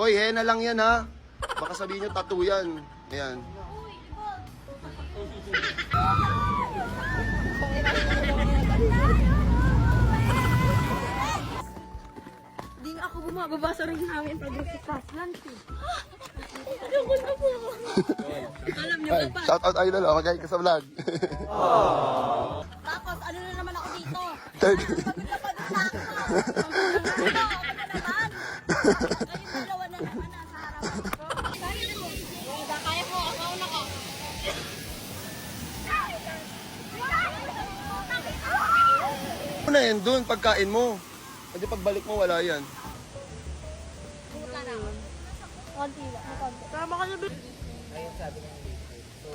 Hoy, henna lang yan ha. Baka sabihin nyo tattoo yan. Ayan. Hindi nga ako bumababa sa ring namin pag nagsikas Ayoko na po. Alam niyo ba pa? Shout out idol, magkakain ka sa vlog. Tapos ano na naman ako dito? Third. Kayong dalawa na naman nasa harapan ko. Kaya ko, ako na ko. Ano na yan dun, pagkain mo. Hindi pagbalik mo, wala yan. Wala na. Konti lang. Tama ka na ba? Ayun sabi niya ng later. So,